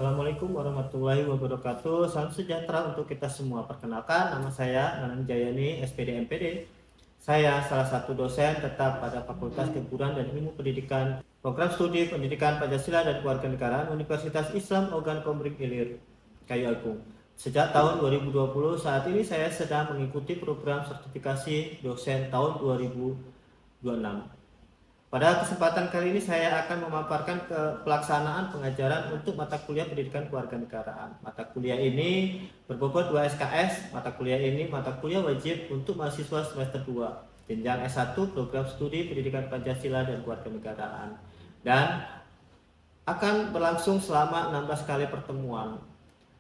Assalamualaikum warahmatullahi wabarakatuh. Salam sejahtera untuk kita semua. Perkenalkan, nama saya Nanang Jayani, SPD MPD. Saya salah satu dosen tetap pada Fakultas Keguruan dan Ilmu Pendidikan, Program Studi Pendidikan Pancasila dan Kewarganegaraan Universitas Islam Ogan Komering Ilir, Kayu Agung. Sejak tahun 2020, saat ini saya sedang mengikuti program sertifikasi dosen tahun 2026. Pada kesempatan kali ini saya akan memaparkan pelaksanaan pengajaran untuk mata kuliah pendidikan kewarganegaraan. Mata kuliah ini berbobot 2 SKS. Mata kuliah ini mata kuliah wajib untuk mahasiswa semester 2 jenjang S1 program studi pendidikan Pancasila dan kewarganegaraan, dan akan berlangsung selama 16 kali pertemuan.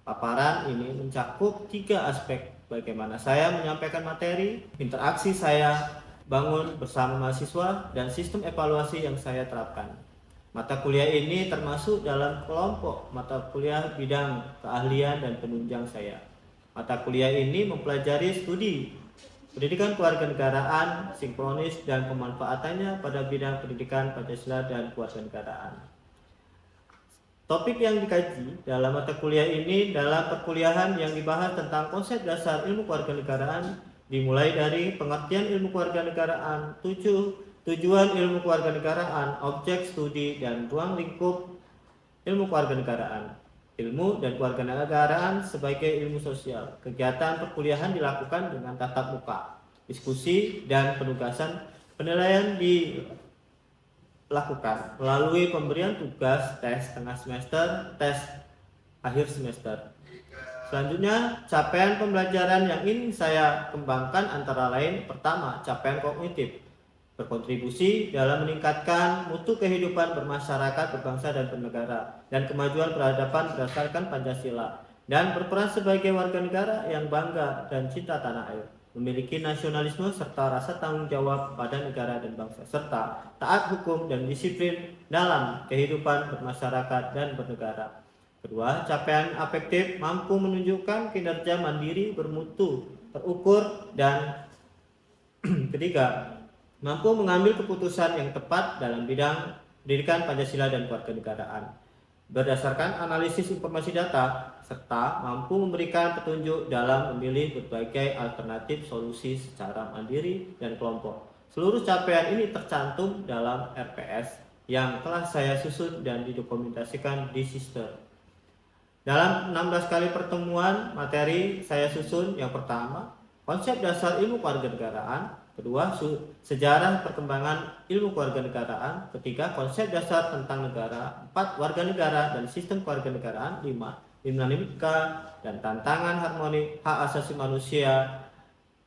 Paparan ini mencakup 3 aspek: bagaimana saya menyampaikan materi, interaksi saya bangun bersama mahasiswa, dan sistem evaluasi yang saya terapkan. Mata kuliah ini termasuk dalam kelompok mata kuliah bidang keahlian dan penunjang saya. Mata kuliah ini mempelajari studi pendidikan kewarganegaraan, sinkronis, dan pemanfaatannya pada bidang pendidikan Pancasila dan kewarganegaraan. Topik yang dikaji dalam mata kuliah ini dalam perkuliahan yang dibahas tentang konsep dasar ilmu kewarganegaraan, dimulai dari pengertian ilmu kewarganegaraan, tujuan ilmu kewarganegaraan, objek studi dan ruang lingkup ilmu kewarganegaraan, ilmu dan kewarganegaraan sebagai ilmu sosial. Kegiatan perkuliahan dilakukan dengan tatap muka, diskusi, dan penugasan. Penilaian dilakukan melalui pemberian tugas, tes tengah semester, tes akhir semester. Selanjutnya, capaian pembelajaran yang ingin saya kembangkan antara lain: pertama, capaian kognitif, berkontribusi dalam meningkatkan mutu kehidupan bermasyarakat, berbangsa, dan bernegara, dan kemajuan peradaban berdasarkan Pancasila, dan berperan sebagai warga negara yang bangga dan cinta tanah air, memiliki nasionalisme serta rasa tanggung jawab pada negara dan bangsa, serta taat hukum dan disiplin dalam kehidupan bermasyarakat dan bernegara. Kedua, capaian afektif, mampu menunjukkan kinerja mandiri, bermutu, terukur, dan ketiga, mampu mengambil keputusan yang tepat dalam bidang pendidikan Pancasila dan kewarganegaraan berdasarkan analisis informasi data, serta mampu memberikan petunjuk dalam memilih berbagai alternatif solusi secara mandiri dan kelompok. Seluruh capaian ini tercantum dalam RPS yang telah saya susun dan didokumentasikan di Sister. Dalam 16 kali pertemuan, materi saya susun: yang pertama, konsep dasar ilmu kewarganegaraan; kedua, sejarah perkembangan ilmu kewarganegaraan; ketiga, konsep dasar tentang negara; empat, warga negara dan sistem kewarganegaraan; lima, dinamika dan tantangan harmoni hak asasi manusia,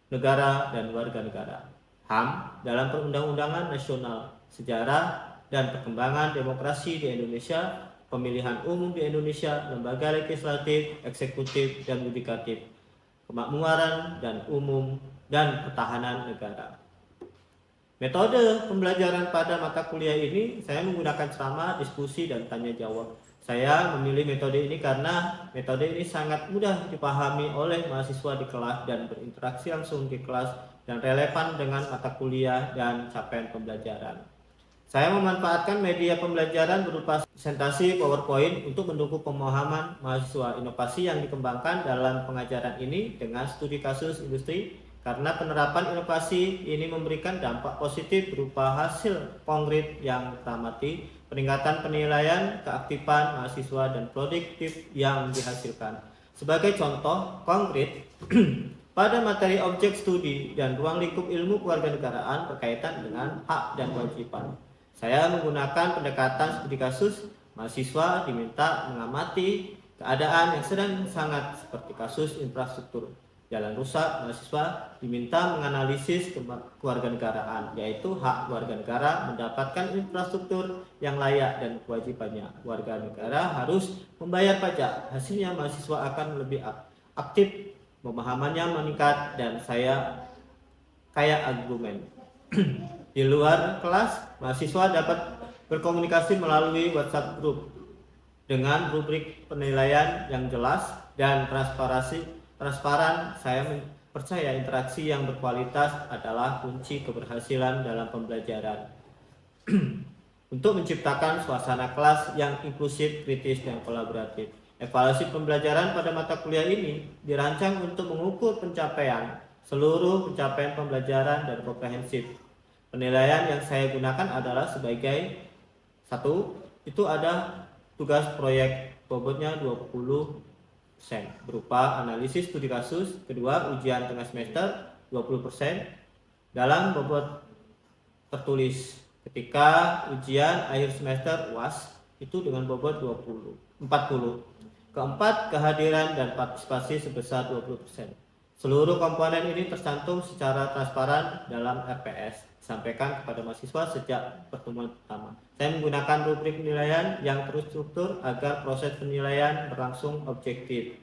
negara, dan warga negara; HAM dalam perundang-undangan nasional; sejarah dan perkembangan demokrasi di Indonesia; pemilihan umum di Indonesia; lembaga legislatif, eksekutif, dan yudikatif; kemakmuran dan umum, dan pertahanan negara. Metode pembelajaran pada mata kuliah ini saya menggunakan ceramah, diskusi, dan tanya jawab. Saya memilih metode ini karena metode ini sangat mudah dipahami oleh mahasiswa di kelas dan berinteraksi langsung di kelas, dan relevan dengan mata kuliah dan capaian pembelajaran. Saya memanfaatkan media pembelajaran berupa presentasi PowerPoint untuk mendukung pemahaman mahasiswa. Inovasi yang dikembangkan dalam pengajaran ini dengan studi kasus industri, karena penerapan inovasi ini memberikan dampak positif berupa hasil konkret yang teramati, peningkatan penilaian, keaktifan mahasiswa, dan produktif yang dihasilkan. Sebagai contoh konkret, pada materi objek studi dan ruang lingkup ilmu kewarganegaraan berkaitan dengan hak dan kewajiban, saya menggunakan pendekatan studi kasus. Mahasiswa diminta mengamati keadaan yang sedang sangat, seperti kasus infrastruktur jalan rusak. Mahasiswa diminta menganalisis kewarganegaraan, yaitu hak warga negara mendapatkan infrastruktur yang layak dan kewajibannya. Warga negara harus membayar pajak. Hasilnya mahasiswa akan lebih aktif, pemahamannya meningkat, dan saya kaya argumen. Di luar kelas, mahasiswa dapat berkomunikasi melalui WhatsApp group dengan rubrik penilaian yang jelas dan transparan. Saya percaya interaksi yang berkualitas adalah kunci keberhasilan dalam pembelajaran. Untuk menciptakan suasana kelas yang inklusif, kritis, dan kolaboratif. Evaluasi pembelajaran pada mata kuliah ini dirancang untuk mengukur pencapaian seluruh pencapaian pembelajaran dan komprehensif. Penilaian yang saya gunakan adalah sebagai satu, itu ada tugas proyek bobotnya 20% berupa analisis studi kasus. Kedua, ujian tengah semester 20% dalam bobot tertulis. Ketika ujian akhir semester UAS itu dengan bobot 40. Keempat, kehadiran dan partisipasi sebesar 20%. Seluruh komponen ini tercantum secara transparan dalam RPS disampaikan kepada mahasiswa sejak pertemuan pertama. Saya menggunakan rubrik penilaian yang terstruktur agar proses penilaian berlangsung objektif.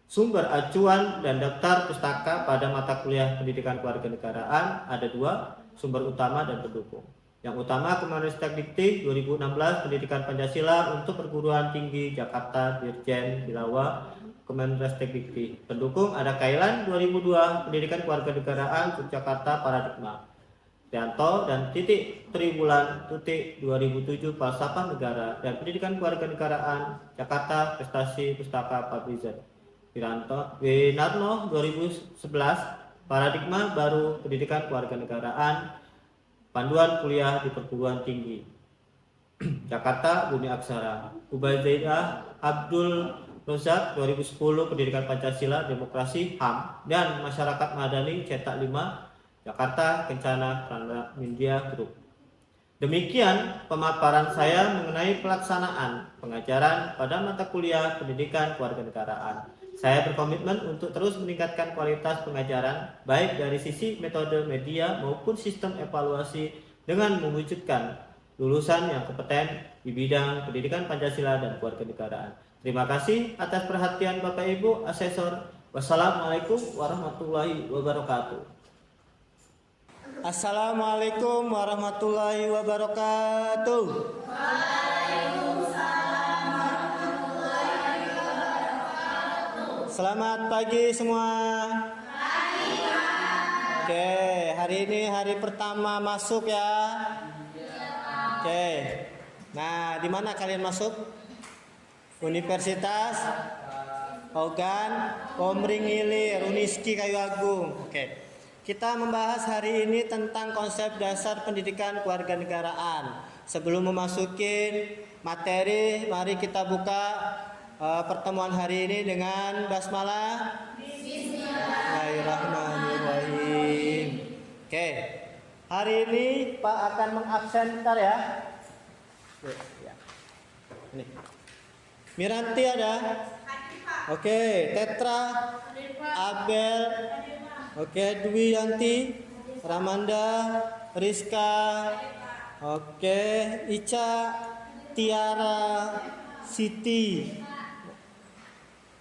Sumber acuan dan daftar pustaka pada mata kuliah pendidikan kewarganegaraan ada dua, sumber utama dan pendukung. Yang utama Kemenristek Dikti 2016 Pendidikan Pancasila untuk Perguruan Tinggi Jakarta Dirjen Bilawa Kemenristek Dikti. Pendukung ada Kailan 2002 Pendidikan Kewarganegaraan Yogyakarta Paradigma. Trianto dan Titik Triwulan Tutik 2007 Falsafah Negara dan Pendidikan Kewarganegaraan Jakarta Prestasi Pustaka Publisher. Winarno 2011 Paradigma Baru Pendidikan Kewarganegaraan Panduan Kuliah di Perguruan Tinggi Jakarta Bumi Aksara. Ubaidah Abdul Rozak 2010 Pendidikan Pancasila Demokrasi HAM dan Masyarakat Madani Cetak 5 Jakarta Kencana Pramedia Group. Demikian pemaparan saya mengenai pelaksanaan pengajaran pada mata kuliah pendidikan kewarganegaraan. Saya berkomitmen untuk terus meningkatkan kualitas pengajaran baik dari sisi metode media maupun sistem evaluasi dengan mewujudkan lulusan yang kompeten di bidang pendidikan Pancasila dan kewarganegaraan. Terima kasih atas perhatian Bapak Ibu Asesor. Wassalamualaikum warahmatullahi wabarakatuh. Assalamualaikum warahmatullahi wabarakatuh. Selamat pagi semua. Oke, hari ini hari pertama masuk ya. Oke. Nah, di mana kalian masuk? Universitas Ogan Komering Ilir, Uniski Kayu Agung. Oke. Kita membahas hari ini tentang konsep dasar pendidikan kewarganegaraan. Sebelum memasuki materi, mari kita buka pertemuan hari ini dengan basmalah. Bismillahirrahmanirrahim. Oke. Hari ini Pak akan mengabsen bentar ya. Ini. Miranti ada? Oke, Tetra, Abel, oke, Dwi Yanti, Ramanda, Rizka, oke, Ica, Tiara, Siti,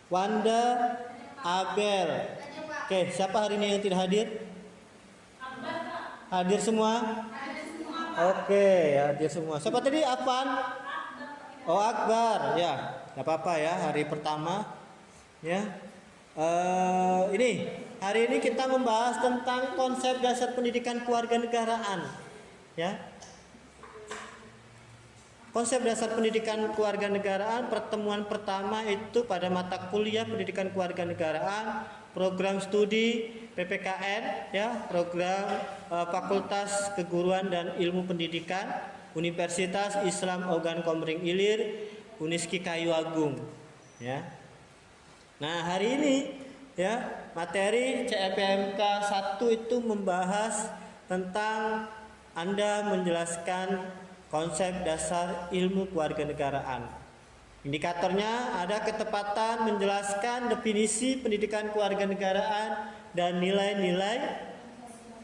Wanda, Abel. Oke, siapa hari ini yang tidak hadir? Hadir semua? Oke, hadir semua. Siapa tadi? Afan? Oh, Akbar. Ya, nggak apa-apa ya, hari pertama. Ya. Ini hari ini kita membahas tentang konsep dasar pendidikan kewarganegaraan. Ya. Konsep dasar pendidikan kewarganegaraan pertemuan pertama itu pada mata kuliah pendidikan kewarganegaraan, program studi PPKN, ya, program Fakultas Keguruan dan Ilmu Pendidikan, Universitas Islam Ogan Komering Ilir, Uniski Kayu Agung, ya. Nah, hari ini ya, materi CPMK 1 itu membahas tentang Anda menjelaskan konsep dasar ilmu kewarganegaraan. Indikatornya ada ketepatan menjelaskan definisi pendidikan kewarganegaraan dan nilai-nilai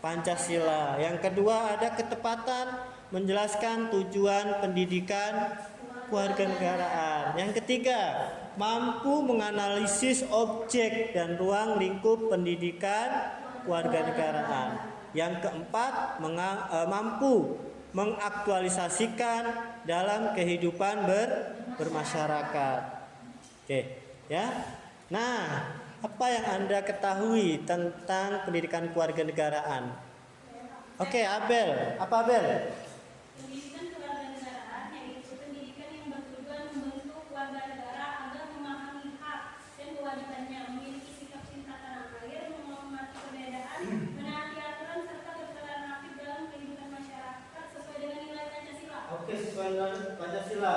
Pancasila. Yang kedua ada ketepatan menjelaskan tujuan pendidikan kewarganegaraan. Yang ketiga, mampu menganalisis objek dan ruang lingkup pendidikan kewarganegaraan. Yang keempat, mampu mengaktualisasikan dalam kehidupan bermasyarakat. Oke, ya. Nah, apa yang Anda ketahui tentang pendidikan kewarganegaraan? Oke, Abel. Apa Abel? Pendidikan kewarganegaraan yaitu pendidikan yang bertujuan membentuk warga negara Pancasila.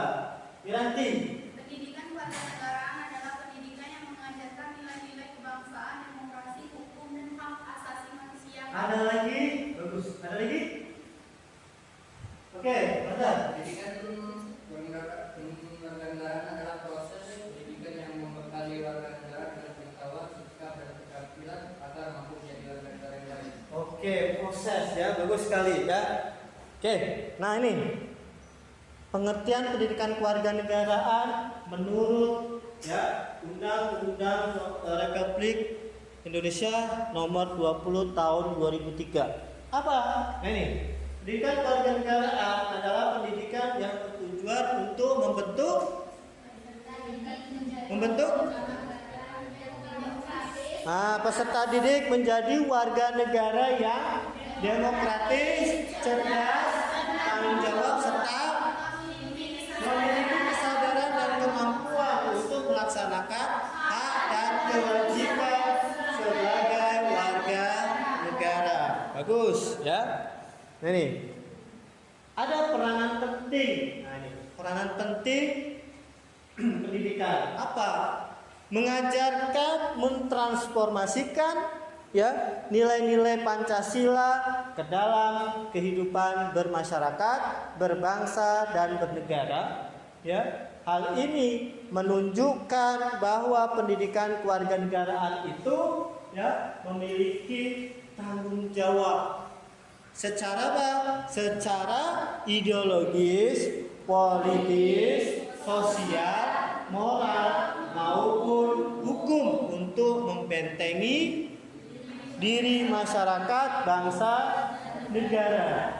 Wiranti. Pendidikan kewarganegaraan adalah pendidikan yang mengajarkan nilai-nilai kebangsaan, demokrasi, hukum, dan hak asasi manusia. Ada lagi? Bagus. Ada lagi? Oke, Mazhar. Pendidikan kewarganegaraan adalah proses pendidikan yang membekali warga negara dengan pengetahuan, sikap, dan keterampilan agar mampu menjadi warga negara yang baik. Oke, proses ya, bagus sekali ya. Oke, nah ini pengertian pendidikan kewarganegaraan menurut ya Undang-Undang Republik Indonesia Nomor 20 Tahun 2003. Apa? Nah ini, pendidikan kewarganegaraan adalah pendidikan yang bertujuan untuk membentuk peserta didik menjadi warga negara yang demokratis, cerdas, tanggung jawab, serta memiliki kesadaran dan kemampuan untuk melaksanakan hak dan kewajiban sebagai warga negara. Bagus ya. Nah ini ada peranan penting. Nah ini peranan penting pendidikan apa? Mengajarkan, mentransformasikan ya nilai-nilai Pancasila ke dalam kehidupan bermasyarakat, berbangsa dan bernegara. Ya, hal ini menunjukkan bahwa pendidikan kewarganegaraan itu ya memiliki tanggung jawab secara apa? Secara ideologis, politis, sosial, moral maupun hukum untuk membentengi diri masyarakat, bangsa, negara.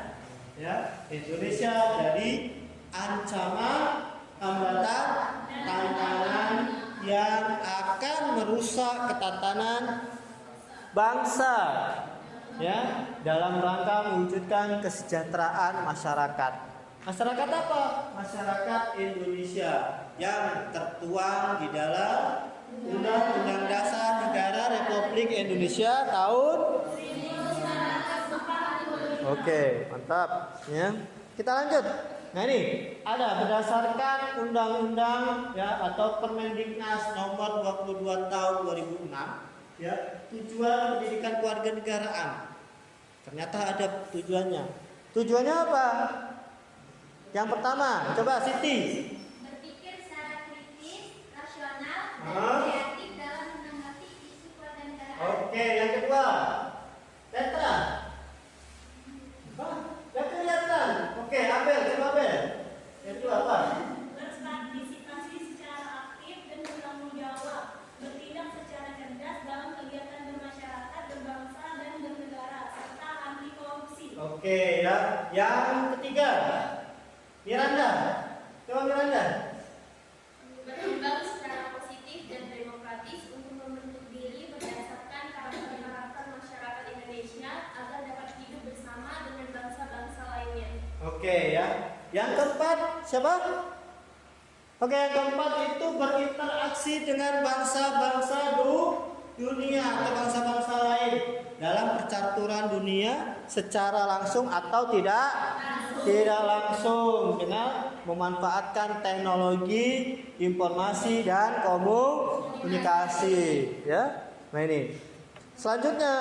Ya, Indonesia dari ancaman, hambatan, tantangan yang akan merusak ketatanan bangsa. Ya, dalam rangka mewujudkan kesejahteraan masyarakat. Masyarakat apa? Masyarakat Indonesia yang tertuang di dalam Undang-Undang Dasar Negara Republik Indonesia tahun. Oke, mantap ya. Kita lanjut. Nah ini ada berdasarkan undang-undang ya atau Permendiknas nomor 22 tahun 2006 ya, tujuan pendidikan kewarganegaraan. Ternyata ada tujuannya. Tujuannya apa? Yang pertama, coba Siti. Berpikir secara kritis, rasional, dan kreatif dalam menanggapi isu kewarganegaraan. Oke, yang kedua, Petra. Yang kelihatan. Oke, Abel, coba Abel. Yang kedua apa? Berpartisipasi secara aktif dan bertanggung jawab, bertindak secara cerdas dalam kegiatan bermasyarakat, berbangsa dan bernegara, serta anti korupsi. Oke, ya. Yang ketiga, Miranda. Coba Miranda. Berkembang secara positif dan demokratis untuk membentuk diri berdasarkan karakter masyarakat Indonesia agar dapat hidup bersama dengan bangsa-bangsa lainnya. Oke ya. Yang keempat siapa? Oke, yang keempat itu berinteraksi dengan bangsa-bangsa dunia atau bangsa-bangsa lain dalam percaturan dunia secara langsung atau tidak langsung dengan memanfaatkan teknologi informasi dan komunikasi ya. Nah ini selanjutnya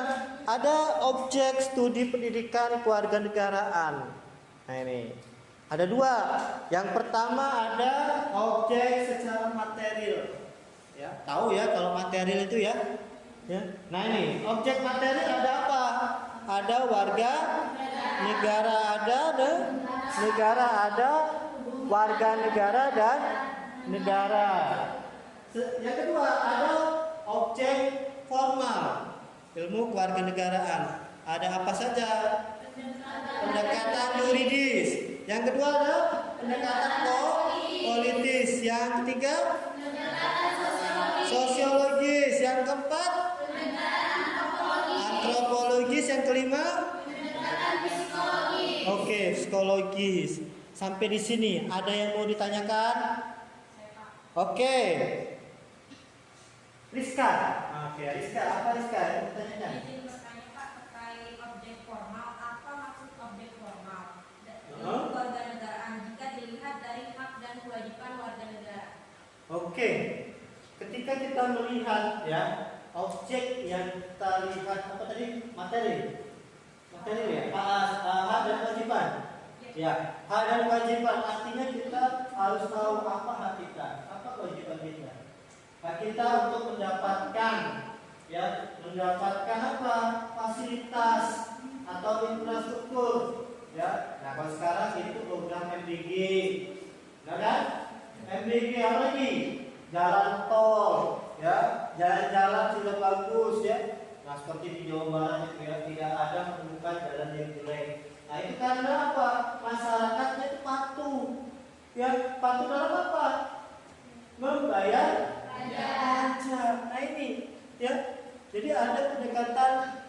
ada objek studi pendidikan kewarganegaraan. Nah ini ada dua. Yang pertama ada objek secara material ya, tahu ya kalau material itu ya. Nah ini objek material ada apa? Ada warga negara, ada negara, ada warga negara dan negara. Yang kedua ada objek formal ilmu kewarganegaraan. Ada apa saja? Pendekatan yuridis. Yang kedua ada pendekatan politis. Yang ketiga sosiologis. Yang keempat antropologis. Yang kelima oke, psikologis. Sampai di sini ada yang mau ditanyakan? Oke. Rizka. Oke, Rizka, apa Rizka yang ditanyakan? Izin bertanya Pak terkait objek formal, apa maksud objek formal? Huh? Kewarganegaraan jika dilihat kita melihat ya objek yang kita lihat apa tadi materi ya hak dan kewajiban ya hak dan kewajiban artinya kita harus tahu apa hak kita apa kewajiban kita. Hak kita untuk mendapatkan apa fasilitas atau infrastruktur ya. Nah kalau sekarang itu program MBG, nah kan? MBG apa lagi? Jalan tol, ya, jalan-jalan sudah bagus ya. Nah seperti di Jawa Barat itu ya tidak ada menemukan jalan yang jelek. Nah itu karena apa? Masyarakatnya itu patuh, ya patuh dalam apa? Membayar pajak. Nah ini, ya. Jadi ada pendekatan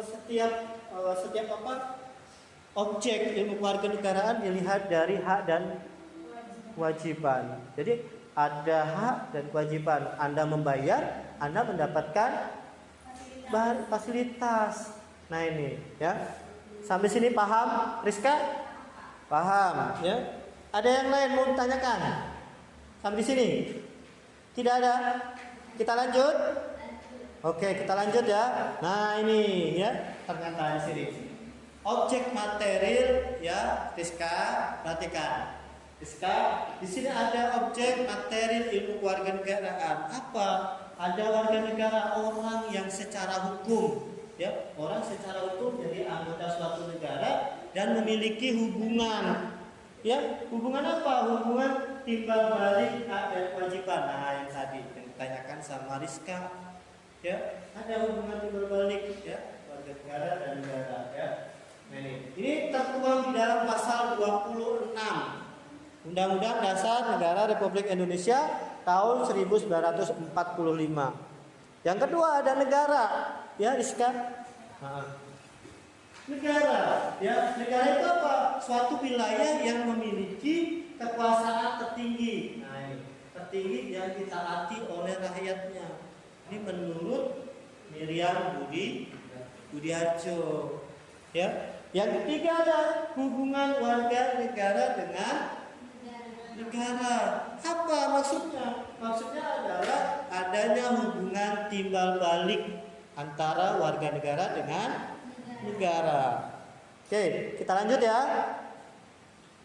setiap apa? Objek ilmu kewarganegaraan dilihat dari hak dan kewajiban. Jadi ada hak dan kewajiban. Anda membayar, Anda mendapatkan fasilitas. Nah ini, ya. Sampai sini paham, Rizka? Paham, ya. Ada yang lain mau ditanyakan? Sampai di sini? Tidak ada? Kita lanjut? Oke, kita lanjut ya. Nah ini, ya. Ternyata di sini. Objek material, ya, Rizka, perhatikan. Rizka, di sini ada objek material ilmu kewarganegaraan. Apa? Ada warga negara orang yang secara hukum, ya, orang secara hukum jadi anggota suatu negara dan memiliki hubungan, ya, hubungan apa? Hubungan timbal balik hak dan kewajiban. Nah, yang tadi yang ditanyakan sama Rizka, ya, ada hubungan timbal balik, ya, warga negara dan negara, ya. Nah, ini tertuang di dalam pasal 26 Undang-Undang Dasar Negara Republik Indonesia tahun 1945. Yang kedua ada negara, ya Rizka. Negara, ya negara itu apa? Suatu wilayah yang memiliki kekuasaan tertinggi. Nah, ini tertinggi yang ditaati oleh rakyatnya. Ini menurut Miriam Budiarjo, ya. Yang ketiga ada hubungan warga negara dengan negara. Apa maksudnya? Maksudnya adalah adanya hubungan timbal balik antara warga negara dengan negara. Oke, kita lanjut ya.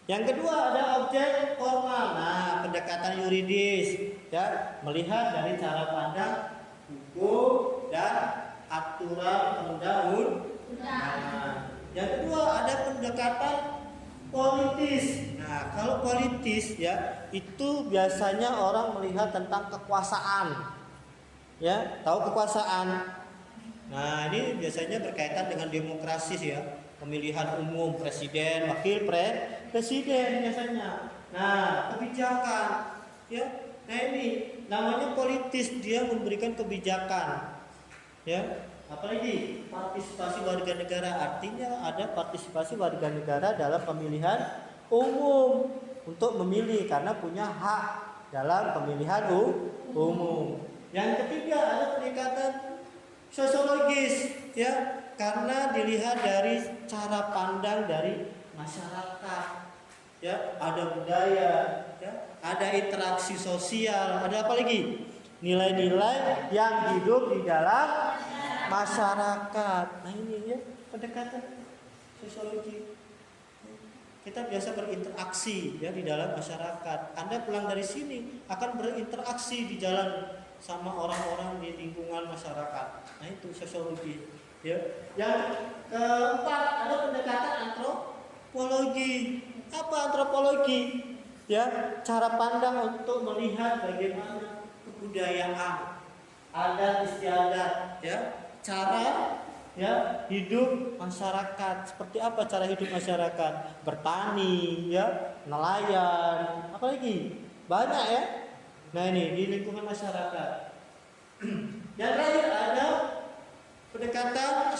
Yang kedua ada objek formal. Nah, pendekatan yuridis, ya, melihat dari cara pandang hukum dan aturan perundang-undangan. Yang kedua ada pendekatan politis. Nah, kalau politis ya itu biasanya orang melihat tentang kekuasaan. Ya, tahu kekuasaan. Nah, ini biasanya berkaitan dengan demokrasi ya, pemilihan umum presiden, wakil presiden biasanya. Nah, kebijakan ya. Nah, ini namanya politis, dia memberikan kebijakan. Ya. Apalagi partisipasi warga negara, artinya ada partisipasi warga negara dalam pemilihan umum untuk memilih karena punya hak dalam pemilihan umum. Yang ketiga ada pendekatan sosiologis, ya, karena dilihat dari cara pandang dari masyarakat, ya, ada budaya, ya, ada interaksi sosial, ada apa lagi? Nilai-nilai yang hidup di dalam masyarakat. Nah ini ya pendekatan sosiologi. Kita biasa berinteraksi ya di dalam masyarakat. Anda pulang dari sini akan berinteraksi di jalan sama orang-orang di lingkungan masyarakat. Nah itu sosiologi. Ya. Yang keempat ada pendekatan antropologi. Apa antropologi? Ya, cara pandang untuk melihat bagaimana kebudayaan, adat istiadat, ya, cara ya hidup masyarakat. Seperti apa cara hidup masyarakat? Bertani, ya, nelayan, apalagi banyak ya. Nah ini di lingkungan masyarakat. Yang terakhir ada pendekatan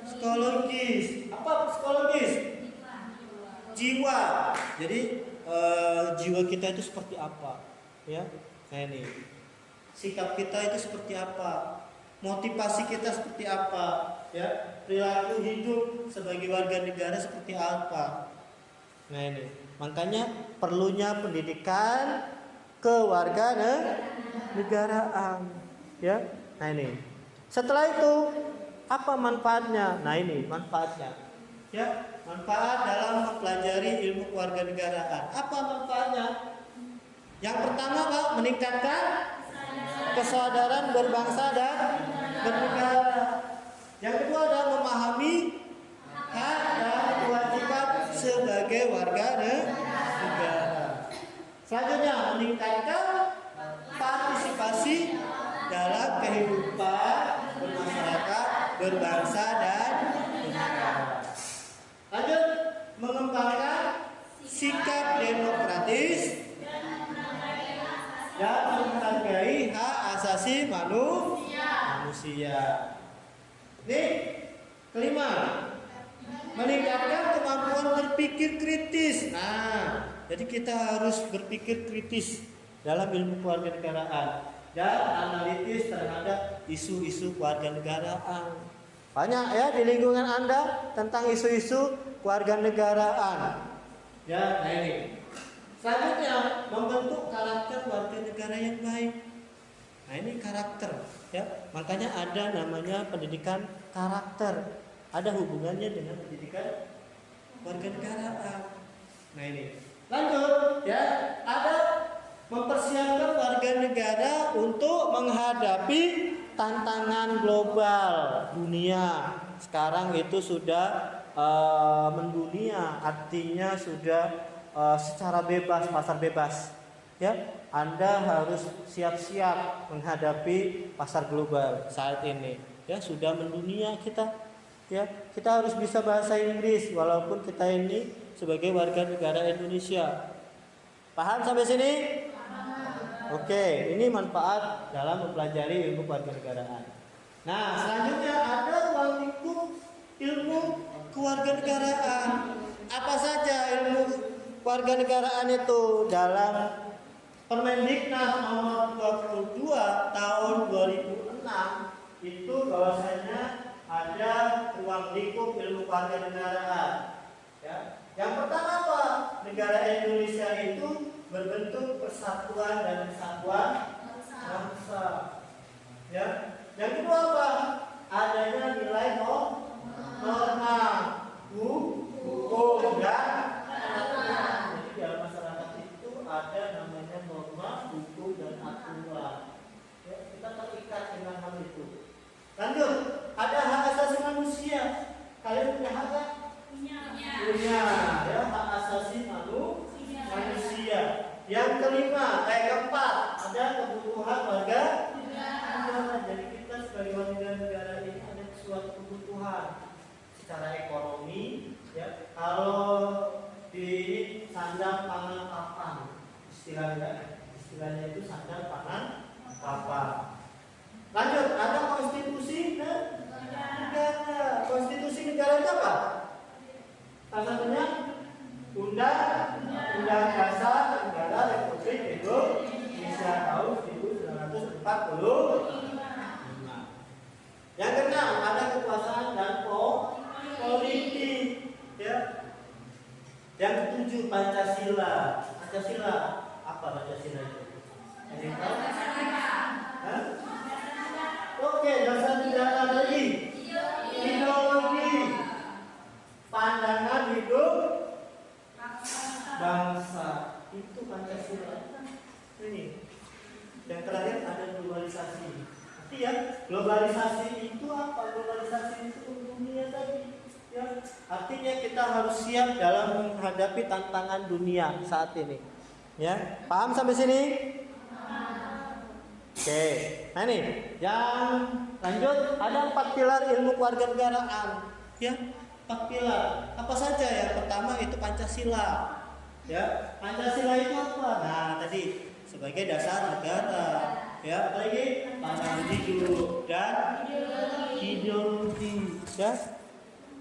psikologis. Apa psikologis? Jiwa. Jadi jiwa kita itu seperti apa? Ya, nah ini sikap kita itu seperti apa? Motivasi kita seperti apa, ya, perilaku hidup sebagai warga negara seperti apa. Nah ini makanya perlunya pendidikan kewarganegaraan. negaraan. Ya. Nah ini. Setelah itu apa manfaatnya? Nah ini manfaatnya. Ya, manfaat dalam mempelajari ilmu kewarganegaraan. Apa manfaatnya? Yang pertama, Pak, meningkatkan kesadaran berbangsa dan bernegara. Yang kedua adalah memahami hak dan kewajiban sebagai warga negara. Selanjutnya, meningkatkan partisipasi dalam kehidupan bermasyarakat, berbangsa dan bernegara. Lanjut, mengembangkan sikap demokratis dan menghargai hak asasi manusia. Ini kelima, meningkatkan kemampuan berpikir kritis. Nah, jadi kita harus berpikir kritis dalam ilmu kewarganegaraan dan analitis terhadap isu-isu kewarganegaraan. Banyak ya di lingkungan Anda tentang isu-isu kewarganegaraan. Ya, nah ini. Selanjutnya, membentuk karakter warga negara yang baik. Nah, ini karakter ya. Makanya ada namanya pendidikan karakter. Ada hubungannya dengan pendidikan warganegaraan. Nah, ini. Lanjut ya, ada mempersiapkan warga negara untuk menghadapi tantangan global dunia. Sekarang itu sudah mendunia, artinya sudah secara bebas, pasar bebas. Ya, Anda harus siap-siap menghadapi pasar global saat ini. Ya, sudah mendunia kita. Ya, kita harus bisa bahasa Inggris walaupun kita ini sebagai warga negara Indonesia. Paham sampai sini? Oke, ini manfaat dalam mempelajari ilmu kewarganegaraan. Nah, selanjutnya ada ruang lingkup ilmu kewarganegaraan. Apa saja ilmu kewarganegaraan itu? Dalam Permendiknas nomor 22 tahun 2006 itu bahwasanya ada ruang lingkup ilmu kewarganegaraan. Ya. Yang pertama apa? Negara Indonesia itu berbentuk persatuan dan kesatuan bangsa. Ya. Yang kedua apa? Adanya nilai norma, hukum dan aturan. Jadi dalam masyarakat itu ada namanya norma, hukum dan aturan. Ya, kita terikat dengan hal itu. Lanjut, ada hak asasi manusia. Kalian punya hak kan? Punya, ya, hak asasi manusia. Yang keempat, ada kebutuhan warga negara. Jadi kita sebagai warga negara ini ada suatu kebutuhan secara ekonomi, ya. Kalau di sandang pangan papan, istilahnya itu sandang pangan papan. Lanjut, ada konstitusi negara. Konstitusi negara itu apa? Salah satunya Undang Dasar Negara Republik Indonesia tahun 1945. Yang keenam, ada kekuasaan dan politik. Ya. Yang ketujuh, Pancasila. Pancasila apa Pancasila itu? Ada yang tahu? Hah? Oke, dasar negara lagi. Ideologi, pandangan hidup bangsa, itu Pancasila. Ini. Yang terakhir ada globalisasi. Arti ya, globalisasi itu apa? Globalisasi itu dunia tadi. Ya, artinya kita harus siap dalam menghadapi tantangan dunia saat ini. Ya, paham sampai sini? Oke, nah ini yang lanjut ada 4 pilar ilmu kewarganegaraan. Ya, 4 pilar. Apa saja ya? Pertama itu Pancasila. Ya, Pancasila itu apa? Nah, tadi sebagai dasar negara. Ya, apalagi pandangan hidup dan ideologi. Ya.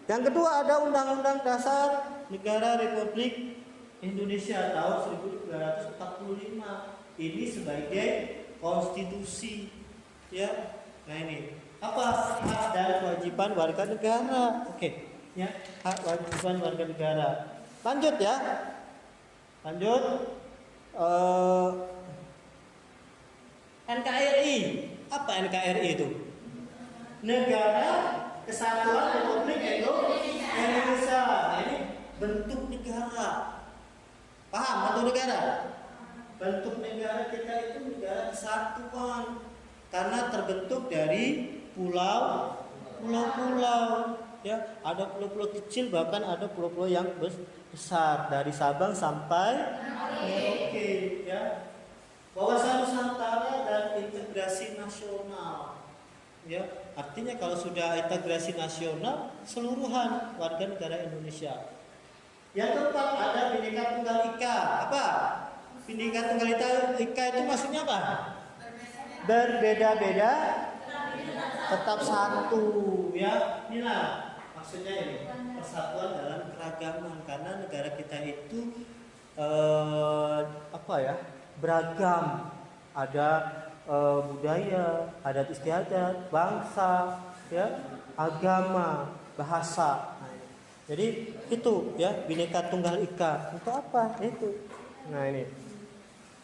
Yang kedua ada Undang-Undang Dasar Negara Republik Indonesia tahun 1945. Ini sebagai konstitusi. Ya. Nah, ini apa? Hak dan kewajiban warga negara. Oke, ya, hak kewajiban warga negara. Lanjut ya. Lanjut. NKRI. Apa NKRI itu? Negara Kesatuan Republik Indonesia. Nah, ini bentuk negara. Paham bentuk negara? Bentuk negara kita itu negara kesatuan karena terbentuk dari pulau-pulau. Ya, ada pulau-pulau kecil, bahkan ada pulau-pulau yang besar dari Sabang sampai Merauke. Ya, wawasan Nusantara dan integrasi nasional. Ya, artinya kalau sudah integrasi nasional, seluruhan warga negara Indonesia. Yang keempat ada Bhinneka Tunggal Ika. Apa? Bhinneka Tunggal Ika itu maksudnya apa? Berbeda-beda tetap satu, ya. Inilah maksudnya ini, persatuan dalam keragaman, karena negara kita itu beragam, ada budaya, adat istiadat, bangsa, ya, agama, bahasa. Nah, jadi itu ya Bhinneka Tunggal Ika. Untuk apa? Itu. Nah, ini.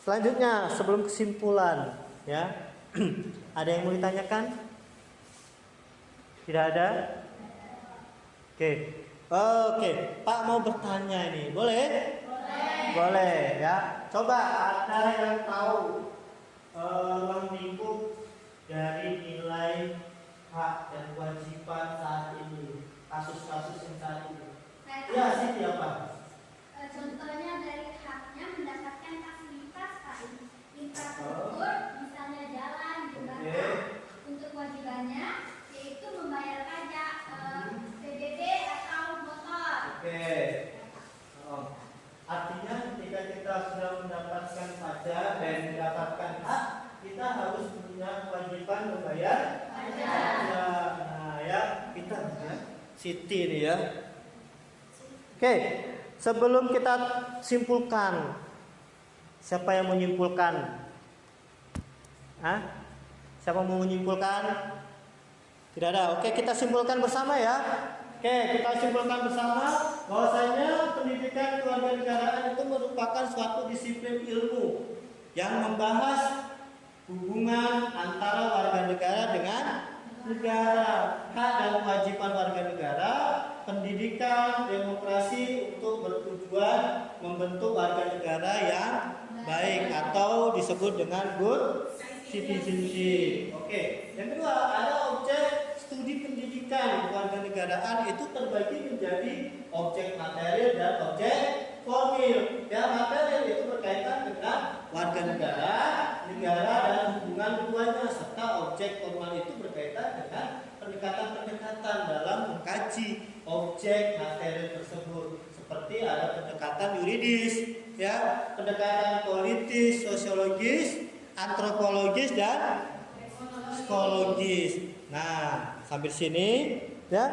Selanjutnya sebelum kesimpulan, ya. Ada yang mau ditanyakan? Tidak ada? Oke, Pak mau bertanya ini, boleh? Boleh, ya. Coba ada yang tahu ruang lingkup dari nilai hak dan kewajiban saat ini, kasus-kasus yang saat ini. Ya, Siti apa? Contohnya dari haknya mendapatkan fasilitas infrastruktur, misalnya jalan, jembatan. Untuk kewajibannya yaitu membayar pajak PBB atau motor. Artinya ketika kita sudah mendapatkan pajak dan mendapatkan hak, kita harus punya kewajiban membayar pajak. Nah, ya, kita ya. Siti ini ya. Oke, sebelum kita simpulkan, siapa yang menyimpulkan? Siapa mau menyimpulkan? Tidak ada. Oke, kita simpulkan bersama ya. Oke, kita simpulkan bersama bahwasanya pendidikan kewarganegaraan itu merupakan suatu disiplin ilmu yang membahas hubungan antara warga negara dengan negara, hak dan kewajiban warga negara, pendidikan, demokrasi untuk bertujuan membentuk warga negara yang baik atau disebut dengan good citizenship. Oke, yang kedua ada objek studi pendidikan kewarganegaraan itu terbagi menjadi objek material dan objek formil. Ya, material itu berkaitan dengan warga negara, dan hubungan keduanya, serta objek formal itu berkaitan dengan pendekatan-pendekatan dalam mengkaji objek material tersebut. Seperti ada pendekatan yuridis, ya, pendekatan politis, sosiologis, antropologis dan psikologis. Nah, sampai sini ya.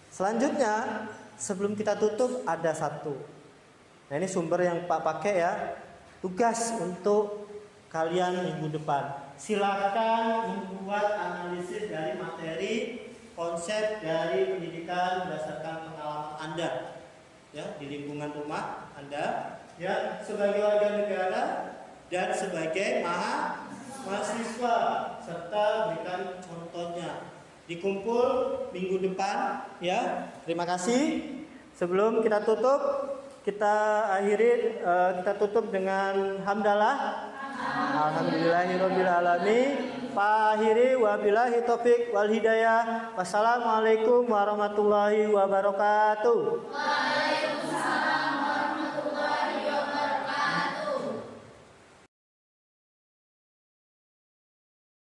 Selanjutnya sebelum kita tutup ada satu. Nah, ini sumber yang Pak pakai ya. Tugas untuk kalian minggu depan. Silakan membuat analisis dari materi konsep dari pendidikan berdasarkan pengalaman Anda. Ya, di lingkungan rumah Anda, ya, sebagai warga negara dan sebagai mahasiswa, serta berikan contohnya. Dikumpul minggu depan ya. Terima kasih. Sebelum kita tutup, kita akhiri, kita tutup dengan hamdalah. Alhamdulillahirabbil alamin. Pak akhiri wabillahi taufik wal hidayah. Wassalamualaikum warahmatullahi wabarakatuh. Waalaikumsalam.